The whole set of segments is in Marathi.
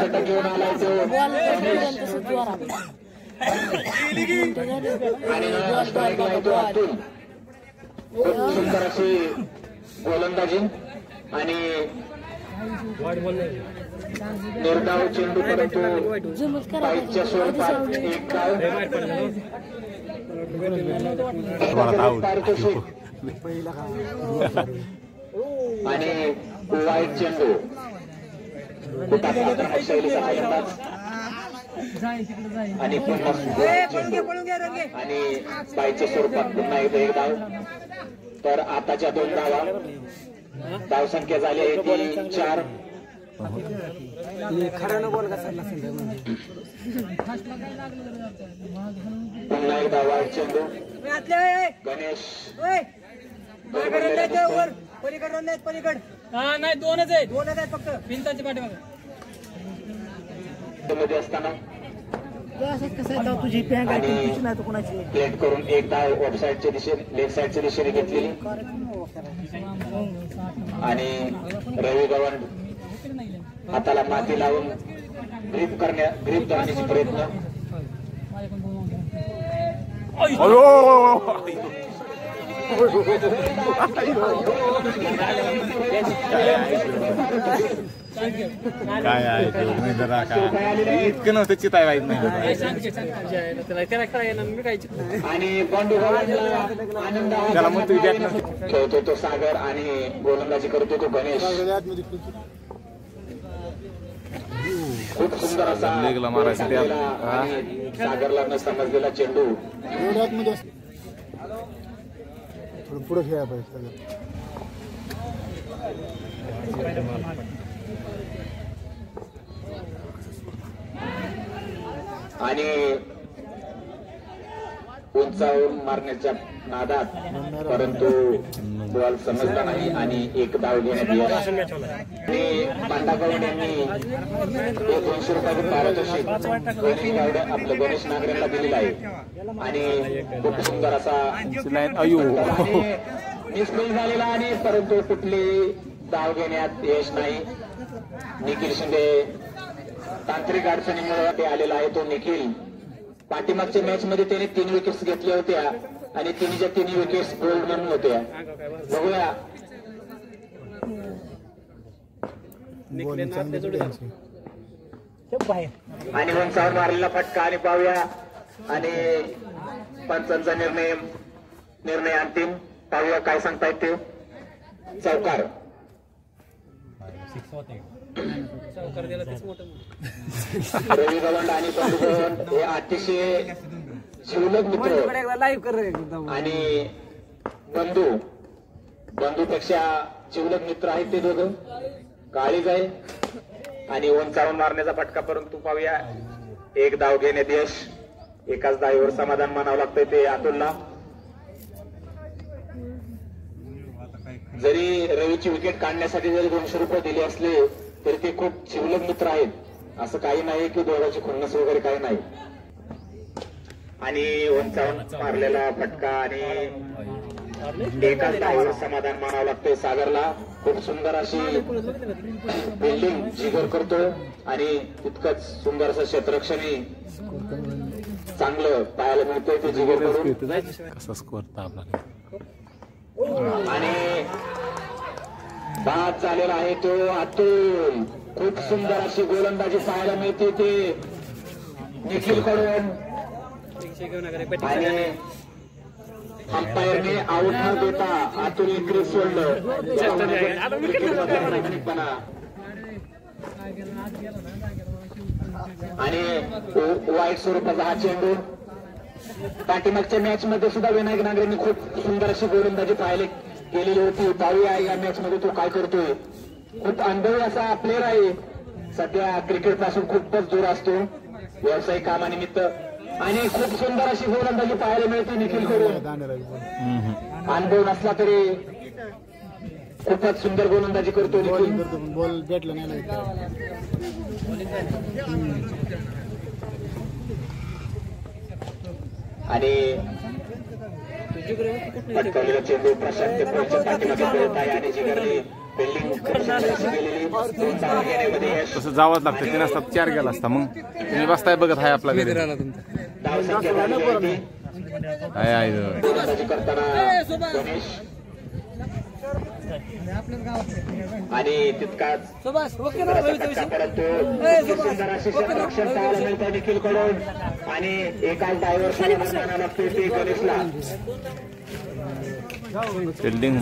षटक घेऊन आलाय तो आणि स्ट्राईकला येतो अतुल. खूप सुंदर अशी गोलंदाजी आणि निर्धाव चेंडू परंतु पाईच्या स्वरूपात एक डाव पारितोषिक आणि वाईट चेंडू शैलीचा फलंदाज आणि पुन्हा आणि पाईच्या स्वरूपात पुन्हा एक डाव. तर आताच्या 2 धावा. धावसंख्या झाली आहे ती 4. पुन्हा एकदा वाईट चेंडू. गणेश पलीकड नाही 2च आहेत फक्त भिंताच्या पाठीमागे मध्ये असताना प्लेट करून एक डाव ऑफ साईडच्या दिशेने लेफ्ट साईडच्या दिशेने घेतलेली आणि रवी गवंड हाताला माती लावून ग्रीप धरण्याचे प्रयत्न. काय आहे जरा काय इतकं नव्हतं चिताय माहित नाही. आणि बंडू त्याला म्हणतो खेळतो तो सागर आणि गोलंदाजी करतो तो गणेश. खूप सुंदर असा सागरला न समजलेला चेंडू पुढे खेळा पाहिजे. आणि उंचावून मारण्याच्या नादात परंतु बॉल समजला नाही आणि एक डाव घेण्यात आला. आणि पांडा गवंड यांनी 200 रुपयाचे पारितोषिक आपलं गणेश नागरेला दिलेलं आहे आणि खूप सुंदर असा मिसफील झालेला आणि परंतु कुठली डाव घेण्यात यश नाही. निखिल शिंदे तांत्रिक अडचणीमुळे ते आलेला आहे. तो निखिल पाठीमागच्या मॅच मध्ये त्याने 3 विकेट्स घेतल्या होत्या आणि तिन्हीच्या 3 विकेट्स गोल्ड म्हणून होत्या. बघूया आणि उंचावर मारलेला फटका आणि पाहूया आणि पंचांचा निर्णय अंतिम. पाहूया काय सांगतायत ते. चौकार रवी गवंड आणि बंडू गवंड हे अतिशय शिवलग मित्र आणि बंधूपेक्षा जिवलग मित्र आहेत ते दोघं. काळीज आहे आणि उंचावून मारण्याचा फटका. परंतु पाहूया एक डाव घेण्यात यश. एकाच डावीवर समाधान मानावं लागतंय ते अतुलला. जरी रवीची विकेट काढण्यासाठी जरी 200 रुपये दिले असले तरी ते खूप जिवलग मित्र आहेत. असं काही नाही की दोघांची खुन्नस वगैरे काही नाही. आणि उंचावून मारलेला फटका आणि एकाच डावीवर समाधान मानावं लागतंय सागरला. खूप सुंदर अशी बिल्डिंग जिगर करतो आणि तितकंच सुंदर असं क्षेत्ररक्षणही चांगलं पाहायला मिळतंय ते जिगर करून. आणि बाद झालेला आहे तो अतुल. खूप सुंदर अशी गोलंदाजी पाहायला मिळते ते निखिल कडून आणि अंपायरने आऊट न देता अतुल इकडे सोडलं. आणि वाईट स्वरूपाचा हा चेंडू. पाठीमागच्या मॅच मध्ये सुद्धा विनायक नागरेंनी खूप सुंदर अशी गोलंदाजी पाहायला केलेली होती. पाहूया या मॅच मध्ये तो काय करतोय. खूप अनुभवी असा प्लेअर आहे. सध्या क्रिकेट पासून खूपच दूर असतो व्यावसायिक कामानिमित्त आणि खूप सुंदर अशी गोलंदाजी पाहायला मिळते निखिल कडून. अनुभव नसला तरी खूपच सुंदर गोलंदाजी करतो निखिल. बॉल भेटला नाही आणि पटकवलेला चेंडू प्रशांत पाठीमागे खेळत आहे आणि जिगरने तसं जावंच लागतं. 3 असतात 4 गेला असता. मग तुम्ही बसताय बघत आहे आपला घरी आहे आणि तितकाच देखील कडून आणि एकाच ड्रायव्हर लागतो ते गणेशला फिल्डिंग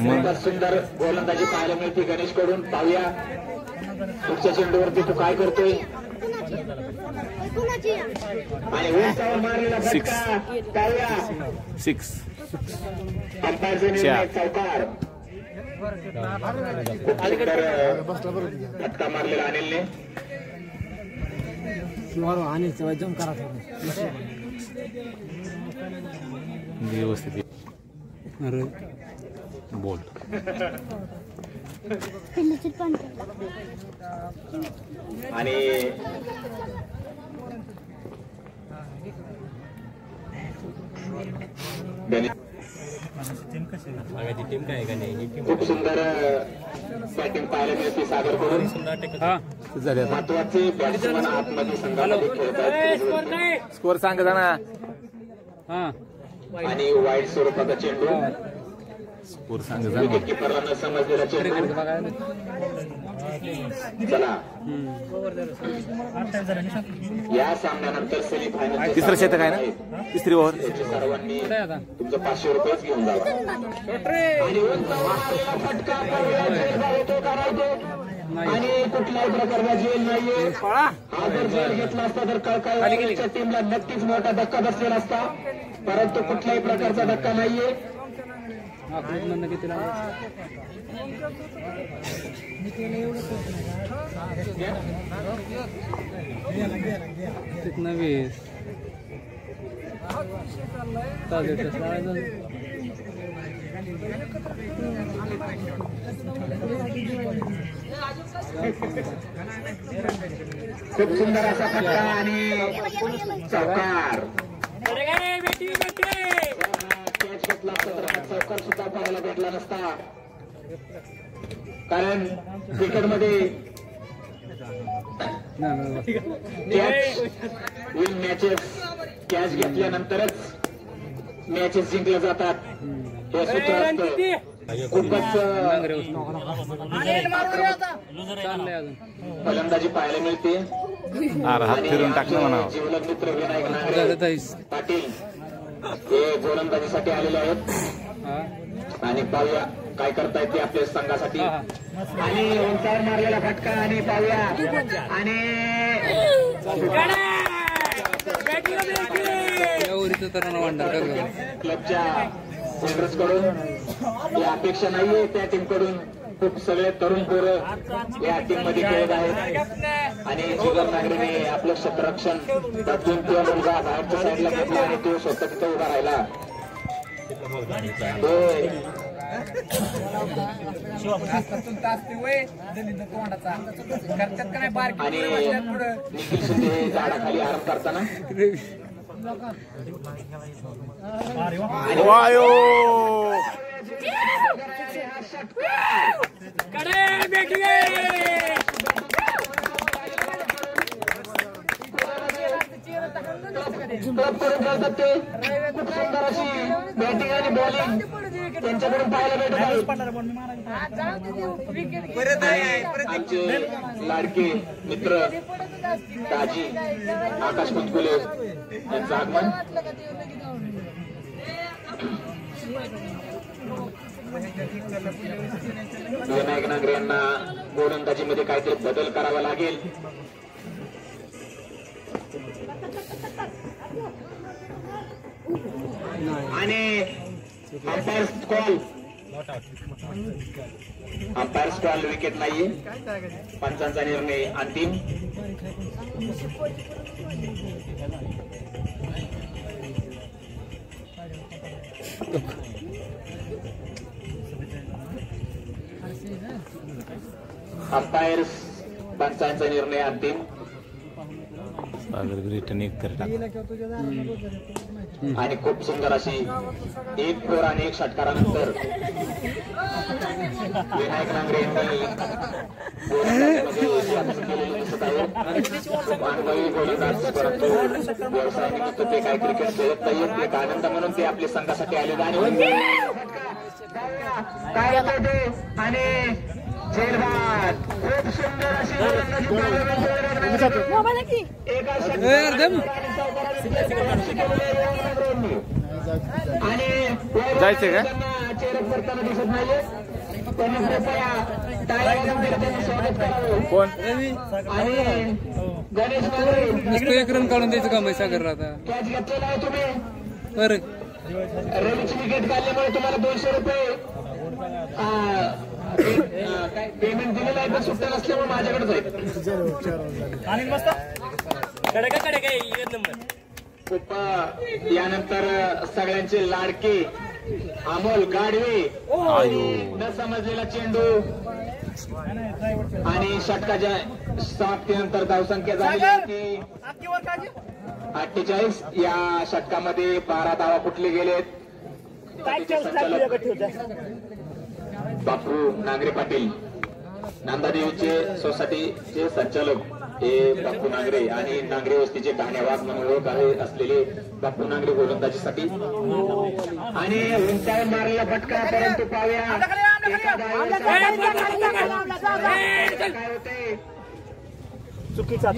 सुंदर गोलंदाजी पाहायला मिळते गणेश कडून. पाहूया पुढच्या चेंडूवरती तो काय करतोय आणि उंचावर मारलेला फटका. पाहूया 6 अंपायरचा निर्णय चौकार. फटका मारलेला अनिलने. व्यवस्थित बोल. आणि खूप सुंदर बॅटिंग पाहायला मिळते सागर कडून. महत्वाचे बॅट्समन आतमध्ये संघामध्ये खेळतात. स्कोर सांग ना. आणि वाईट स्वरूपाचा चेंडू. स्कोर सांग विकेट किपरला न समजलेला चेंडू. चला या सामन्यानंतर सेमीफायनल तिसरं शतक आहे ना. तिसरी ओव्हर. सर्वांनी तुमचं 500 रुपयेच घेऊन जावा. आणि आणि कुठल्याही प्रकारचा जेल नाहीये. हा जर जेल घेतला असता तर कळकळच्या टीमला नक्कीच मोठा धक्का बसलेला असता. परंतु कुठल्याही प्रकारचा धक्का नाहीये. खूप सुंदर असा फटका आणि चौकार. कॅच घेतला असता तर हा चौकार सुद्धा पाहायला भेटला नसता. कारण क्रिकेटमध्ये कॅच विन मॅचेस कॅच घेतल्यानंतरच मॅचेस जिंकल्या जातात हे सूत्र असतं. खूपच फलंदाजी पाहायला मिळते. हात फिरून टाकलं म्हणा. जीवलग मित्र विनायक नांगरे पाटील हे गोलंदाजीसाठी आलेले आहेत. आणि पाहूया काय करतायत ते आपल्या संघासाठी. आणि उंचावर मारलेला फटका आणि पाहूया आणि क्लबच्या ओनर्स कडून ही अपेक्षा नाहीये. त्या टीम कडून खूप सगळे तरुण पोरं या टीम मध्ये खेळत आहेत. आणि जीवन नागरेने आपलं क्षेत्ररक्षण बदलून तो मुलगा बाहेरच्या साईडला घेतला आणि तो स्वतः तिथं उभा राहिला. आणि निखिल शिंदे झाडाखाली आराम करताना वायो खूप सुंदर अशी बॅटिंग आणि बॉलिंग त्यांच्याकडून पाहायला भेटत आहे. आमचे लाडके मित्र दाजी आकाश कुंतकुले यांचं आगमन. विनायक नांगरे यांना गोलंदाजीमध्ये काहीतरी बदल करावा लागेल. आणि अंपायर स्टॉल विकेट नाहीये. पंचांचा निर्णय अंतिम. अंपायर पंचांचा निर्णय अंतिम. रिटर्न एक तर आणि खूप सुंदर अशी एक फोर आणि एक षटकारानंतर विनायक नांगरे यांनी अनुभवी गोलंदाज परंतु व्यवसायानिमित्त ते काय क्रिकेट खेळत नाहीत, एक आनंद म्हणून ते आपल्या संघासाठी आलेले आणि काय आणि जेलबाद खूप सुंदर अशी आणि जायचंय का? चेहरा करताना दिसत नाही, त्यांनी कृपया टाळ्या वाजवून स्वागत करावं. कोण? आणि गणेश नांगरे एक रन काढून द्यायचं काम आहे सागर आता कॅच घेतलेला आहे तुम्ही. बरं रवीची विकेट काढल्यामुळे तुम्हाला 200 रुपये पेमेंट दिलेलं आहे, पण सुट्ट्या नसल्यामुळे माझ्याकडेच आहे. खूप यानंतर सगळ्यांचे लाडके अमोल गाडवे न समजलेला चेंडू आणि षटकाच्या समाप्तीनंतर धावसंख्या झाली होती 48. या षटकामध्ये 12 धावा कुठले गेलेत. बापू नांगरे पाटील नांदादेवीचे सोसायटीचे संचालक हे बापू नांगरे आणि नांगरे वस्तीचे धान्यवाद म्हणून ओळख असलेले बापू नांगरे गोलंदाजीसाठी आणि उंचावर मारलेला फटका, परंतु पाहूया काय होते. चुकीचा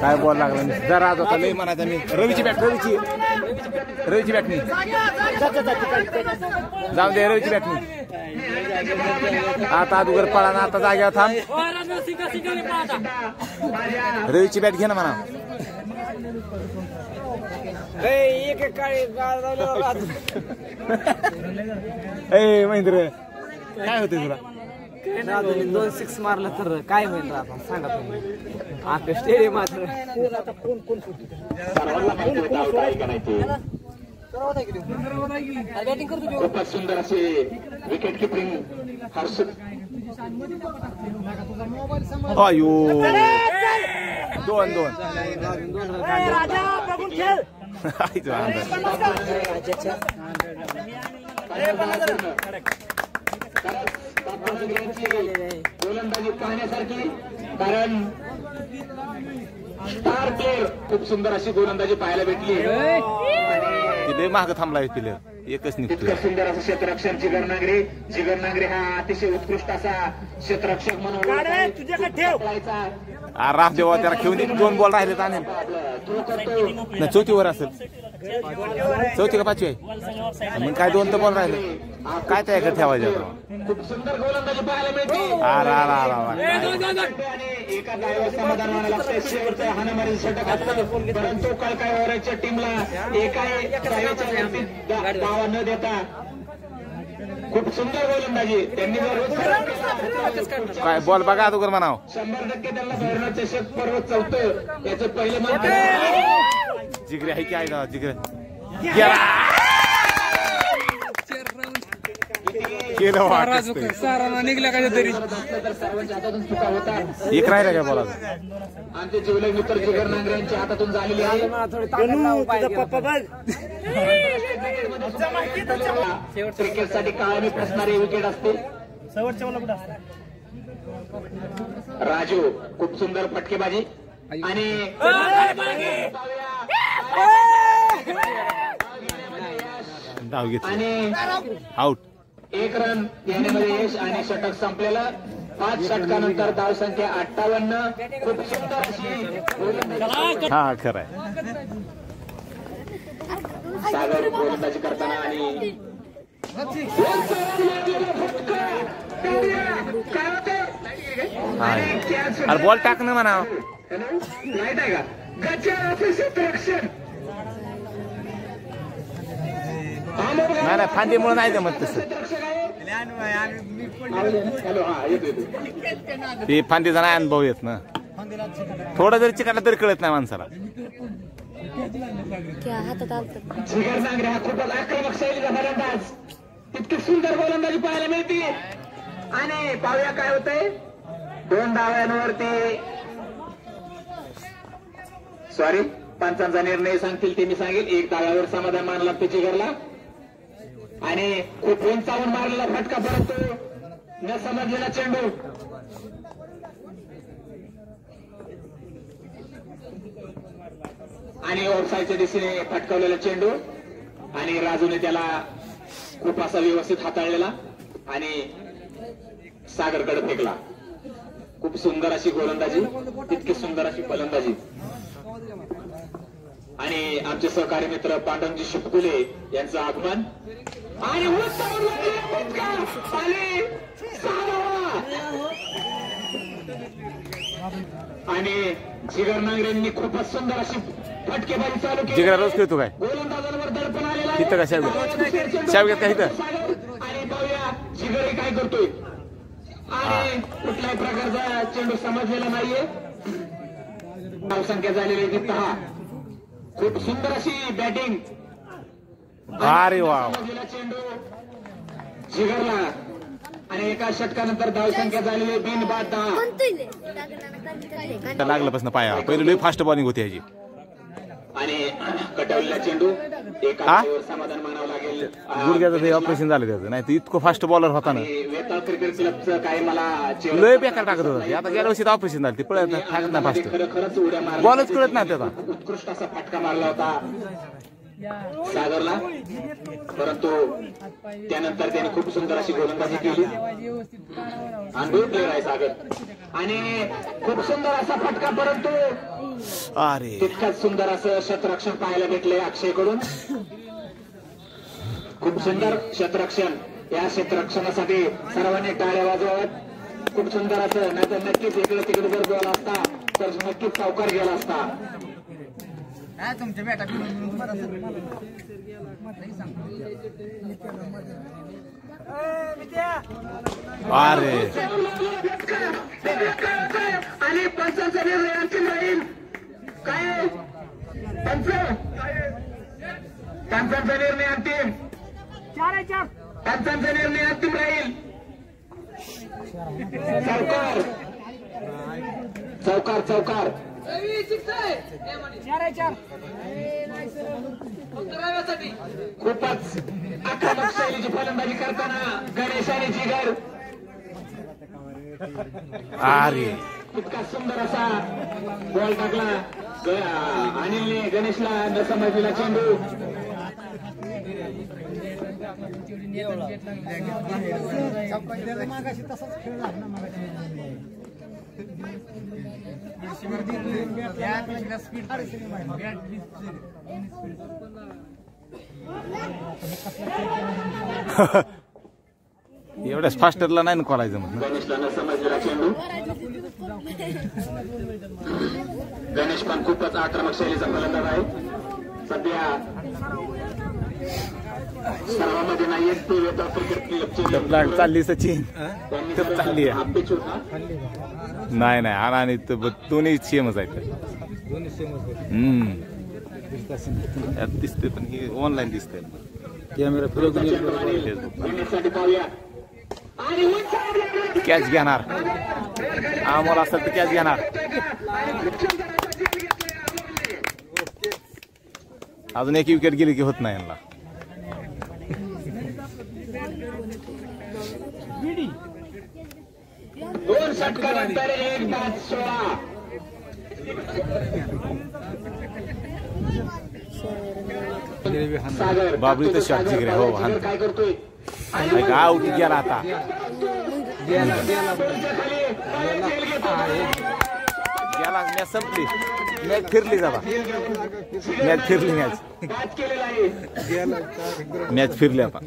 काय बॉल लागला जरा आज होता लई म्हणायचा मी. रवीची बॅट नाही जाऊ दे, रवीची बॅट नाही आता अगोदर पळा ना, आता जाग्यावर थांब. रवीची बॅट घे ना म्हणा. महेंद्र काय होते तुला? 2 6 मारलं तर काय होईल आता सांगा तुम्ही. आता स्टेडियम मात्र बॅटिंग करतो. खूपच सुंदर असे विकेट किपिंग हर्षद. अयो 2-2 गोलंदाजी पाहण्यासारखी, कारण स्टार प्लेअर खूप सुंदर अशी गोलंदाजी पाहायला भेटली. तिथे माग थांबलाय प्लेअर एकच निघतो. इतकं सुंदर असं क्षेत्ररक्षण जिगर नांगरे हा अतिशय उत्कृष्ट असा क्षेत्ररक्षक म्हणून रामदेवा त्याला खेळून 2 बॉल राहिले आणि चौथीवर असेल. चौथी का 5वी आहे मग काय 2 तर बॉल राहिले काय त्याकडे ठेवायचं. खूप सुंदर गोलंदाजी पाहायला मिळते. एका डायव्हर समाधान मानायला लागतंय. शेवटचा हाणामारी षटक असतं, परंतु कळकाय ओव्हरच्या टीमला एका डायव्हरच्या डावा न देता खूप सुंदर गोलंदाजी त्यांनी काय बॉल बघा अगोदर म्हणाव. 100% त्यांना भरणं चषक पर्व 4th याचं पहिलं मत. जिगरे आहे की आहे ना जिगरे सारा निघला का तरी सर्वांच्या हातातून चुका होतात. एक राहिला काय बॉल आमचे जिवलग मित्र जिगर नांगरे यांच्या हातातून झालेली आहे. क्रिकेटसाठी काळाने फसणारी विकेट असते. राजू खूप सुंदर फटकेबाजी आणि धाव घेतली आणि आउट. 1 रन घेण्यामध्ये यश आणि षटक संपलेलं. 5 षटकानंतर धाव संख्या 58. खूप सुंदर अशी हा खरंय. सागर गोलंदाजी करताना आणि अरे बॉल टाकणं म्हणा. माहित आहे का गच्चीवरचं क्षेत्ररक्षण नाही फांदीमुळे नाही जमत तसं. ते फांदीचा नाही अनुभव येत ना. थोडं जरी चिकाटला तरी कळत नाही माणसाला. जिगर नांगरे हा खूपच आक्रमक शैलीचा फलंदाज. इतकी सुंदर गोलंदाजी पाहायला मिळते आणि पाहूया काय होतंय. 2 धाव्यांवरती सॉरी, पंचांचा निर्णय सांगतील ते मी सांगेल. एक डाव्यावर समाधान मानायला लागते जिगरला आणि खूप उंचावून मारलेला फटका, परंतु न समजलेला चेंडू. आणि ऑफसाईडच्या दिशेने फटकावलेला चेंडू आणि राजूने त्याला खूप असा व्यवस्थित हाताळलेला आणि सागरकडे फेकला. खूप सुंदर अशी गोलंदाजी, तितकी सुंदर अशी फलंदाजी. आणि आमचे सहकारी मित्र पांडवजी शिपकुले यांचं आगमन आणि आणि जिगर नांगरेंनी खूपच सुंदर अशी फटकेबाजी चालू केली. जिगरा रोज खेळतो काय गोलंदाजांवर दडपण आलेला आहे. इथं का शावग्यात का इथं? आणि पाहूया जिगर काय करतोय. आणि कुठल्याही प्रकारचा चेंडू समजलेला नाहीये. धावसंख्या झालेली आहे 10. खूप सुंदर अशी बॅटिंग. अरे वा, चेंडू जिगरला आणि एका षटकानंतर धावसंख्या झालेली बिनबाद 10. लागलं पासून पाया पहिले लई फास्ट बॉलिंग होती ह्याची. आणि कटवलेला चेंडू एका समाधान मानावं लागेल. गुडघ्याचं ते ऑपरेशन झालं त्याचं, नाही तर इतकं फास्ट बॉलर होता ना. वेताळ क्रिकेट क्लबचं काही मला लय बेकार टाकत होतं. आता गेल्या वर्षी ऑपरेशन झालं, ते पळत टाकत नाही फास्ट, खरंच उड्या मारल्या. बॉलच कळत नाही त्याचा. उत्कृष्ट असा फटका मारला होता सागरला, परंतु त्यानंतर त्याने खूप सुंदर अशी गोलंदाजी केली. अनुभवी प्लेअर आहे सागर आणि खूप सुंदर असा फटका, परंतु अरे तितकंच सुंदर असं क्षेत्ररक्षण पाहायला भेटले अक्षयकडून. खूप सुंदर क्षेत्ररक्षण. या क्षेत्ररक्षणासाठी सर्वांनी टाळ्या वाजवत. खूप सुंदर असं, नाही तर नक्कीच इकडे तिकडे जर गेला असता तर नक्कीच चौकार गेला असता. अरे आणि पंचांचा निर्णय अंतिम राहील. काय पंचांचा निर्णय अंतिम, पंचांचा निर्णय अंतिम राहील. चौकार चौकार चौकार. खूपच आक्रमक शैलीची फलंदाजी करताना गणेश आणि जिगर. अरे इतका सुंदर असा बॉल टाकला अनिलने गणेशला, न समजलेला चेंडू. एवढ्याच फास्टरला नाही खोलायचं मग. गणेशला न समजलेला चेंडू. गणेश पण खूपच आक्रमक शैलीचा फलंदाज आहे. सध्या सर्वांमध्ये नाही ते वेताळ क्रिकेट क्लबचे चालली सचिन तर चालली आहे. नाही नाही आणि दोन्ही सेमच आहेत. दिसते पण हे ऑनलाईन दिसतंय. कॅमेरा फिरवण्यासाठी पाहूया. कॅच घेणार आम्हाला असं तर कॅच घेणार. अजून एक विकेट गेली की होत नाही यांना. दोन षटकानंतर एक बाद 16. सागर बाबरी तर शॉट जिगरे. हो काय करतोय. आउट गेला आता. गेला मॅच संपली. मॅच फिरली जावा. मॅच फिरली. मॅच फिरली आता.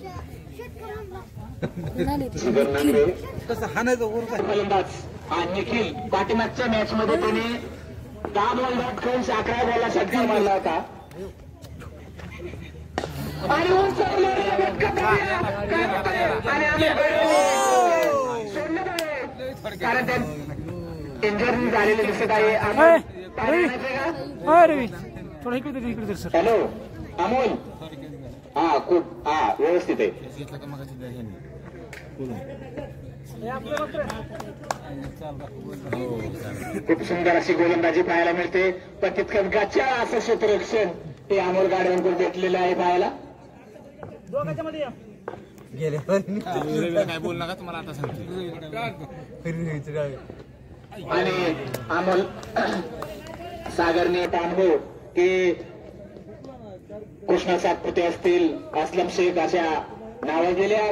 फलंदाज निखिल पाठीमागच्या मॅच मध्ये त्याने 10 बॉल डॉट करून 11 बॉलला षटकार मारला होता. आणि कारण त्या इंजरी झालेली दिसत आहे. हॅलो अमोल. हा खूप व्यवस्थित आहे. खूप सुंदर अशी गोलंदाजी पाहायला मिळते. पण तितकं गच्चा असं क्षेत्ररक्षण हे अमोल गाडवांकडून भेटलेलं आहे पाहायला. काय बोल नका तुम्हाला आता सांगतो. आणि अमोल सागरने अनुभव की कृष्णा सातपुते असतील, असलम शेख अशा नावाजलेल्या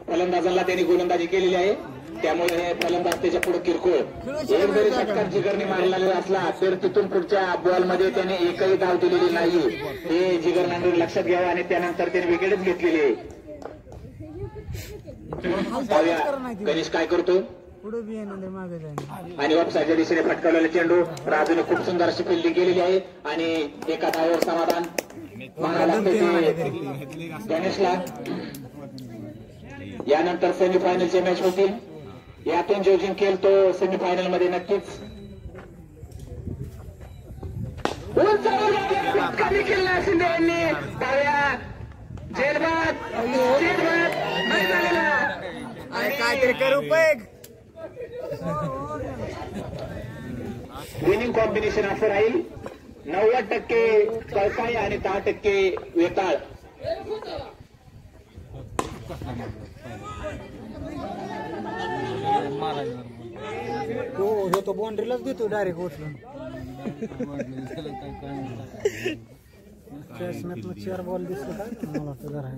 फलंदाजांना त्यांनी गोलंदाजी केलेली आहे. त्यामुळे हे फलंदाज त्याच्या पुढे किरकोळ एक जरी षटकार जिगरने मारलेला असला तर तिथून पुढच्या बॉलमध्ये त्याने एकही धाव दिलेली नाही. हे जिगर नांदूर लक्षात घ्यावं आणि त्यानंतर त्याने विकेटच घेतलेली आहे. गणेश काय करतो आणि ऑफसाईडच्या दिशेने फटकावलेला चेंडू. राजूने खूप सुंदर अशी फिल्डिंग केलेली आहे आणि एका धावावर समाधान गणेशला. यानंतर सेमीफायनलची मॅच होतील. यातून जो जिंकेल तो सेमीफायनल मध्ये नक्कीच शिंदे यांनी काहीतरी करू पैक. विनिंग कॉम्बिनेशन असं राहील. 90% कळकाई आणि 10% वेताळ. हो तो बाउंड्रीलाच देतो डायरेक्ट उचलून. चार बॉल दिसले का मला वाटतं जरा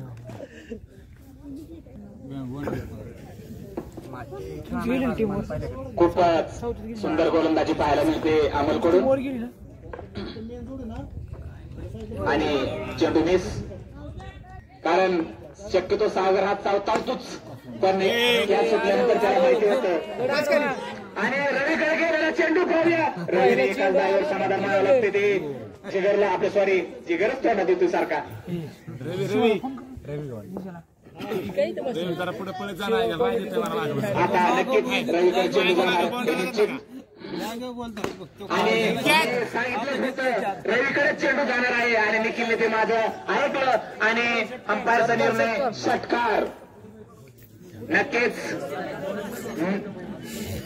खूपच सुंदर गोलंदाजी पाहायला मिळते अमोलकडून आणि चेंडू मिस. कारण शक्यतो सागर हा चावतातोच पण या सुटल्यानंतर त्याला माहिती होतं. आणि रवीकडे गेलेला चेंडू पाहूया. रवीने एकाच जागेवर समाधान मानावं लागते. ते जिगरला आपलं सॉरी जिगरच तोंडात देतो सारखा. जरा पुढे पळत जाणार. आता नक्कीच रवीकडे चेंडू जाणार आणि सांगितलं होतं रवीकडे चेंडू जाणार आहे आणि निखिलने ते माझं ऐकलं आणि अंपायरचा निर्णय षटकार.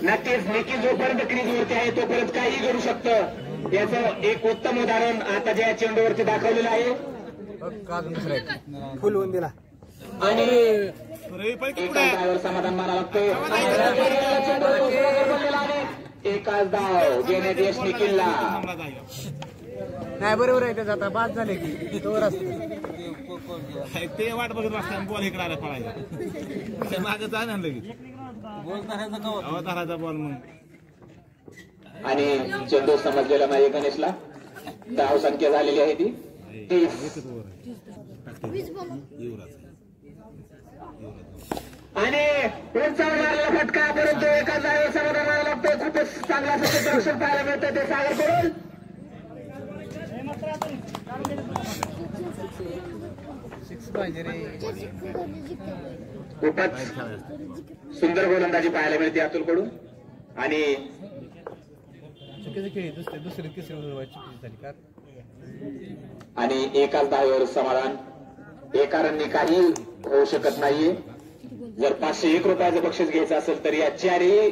नक्कीच निखिल जोपर्यंत क्रीजवरती आहे तोपर्यंत काही करू शकतं. याचं एक उत्तम उदाहरण आता ज्या चेंडूवरती दाखवलेलं आहे. फुल होऊन दिला आणि ड्रायव्हर समाधान मारा लागतोय. एकाच धाव घेण्यात यश निखिलला. नाही बरोबर आहे. त्याचा आता बाद झाले की तोवर ते वाट बघत असताना बॉल इकडे पळायचा मागे जाणार लगेच बॉल धरायचा बॉल मग. आणि चेंडू समजलेला नाही गणेशला. धाव संख्या झालेली आहे ती 30. आणि उंचावर मारलेला फटका परंतु एका जागेवर समाधान मारायला लागतोय. खूपच चांगला असं क्षेत्ररक्षण पाहायला मिळतं ते सागर करून. खूपच सुंदर गोलंदाजी पाहायला मिळते अतुलकडून आणि एकाच धावेवर समाधान. एका रननी काही होऊ शकत नाहीये. जर 501 रुपयाचं बक्षीस घ्यायचं असेल तर या चारही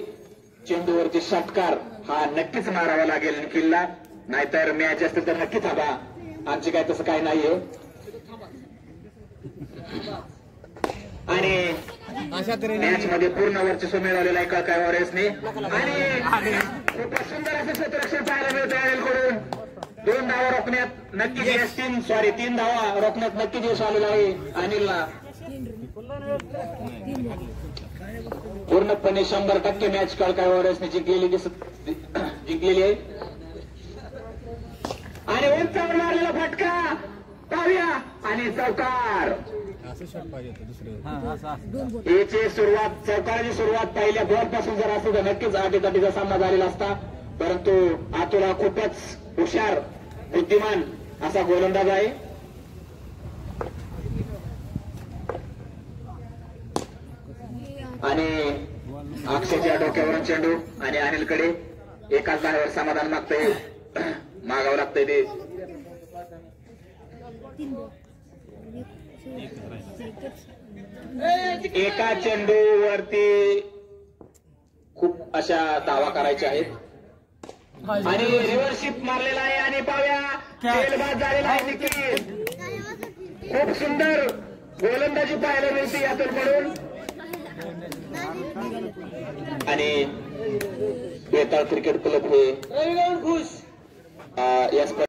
चेंडूवरती षटकार हा नक्कीच मारावा लागेल निखिलला. नाहीतर मॅच असतील तर नक्कीच हवा. आमची काय तसं काय नाहीये. आणि मॅच मध्ये पूर्ण वर्चस्व मिळवलेला आहे कळकाई वॉरियर्सने आणि खूपच सुंदर असं क्षेत्ररक्षण पाहायला मिळतं अनिलकडून. 2 धावा रोखण्यात नक्कीच यश 3 धावा रोखण्यात नक्कीच यश आलेलं आहे अनिलला. पूर्णपणे 100% मॅच कळकाई वॉरियर्सने जिंकलेली आहे. आणि उंचावर मारलेला फटका पाहूया आणि चौकार. याची सुरुवात चौकाराची सुरुवात पहिल्या बॉल पासून जर असं तर नक्कीच आटीतटीचा सामना झालेला असता. परंतु आतुर हा खूपच हुशार बुद्धिमान असा गोलंदाज आहे. आणि अक्षयच्या डोक्यावरून चेंडू आणि अनिलकडे एकाच धावेवर समाधान मागावं लागतंय ते. एका चेंडूवरती खूप अशा धावा करायच्या आहेत. आणि रिव्हर्शिप मारलेला आहे आणि पाव्या खेळबाद झालेला आहे निखिल. खूप सुंदर गोलंदाजी पाहायला मिळते यातून पडून. आणि बेताळ क्रिकेट क्लब हे या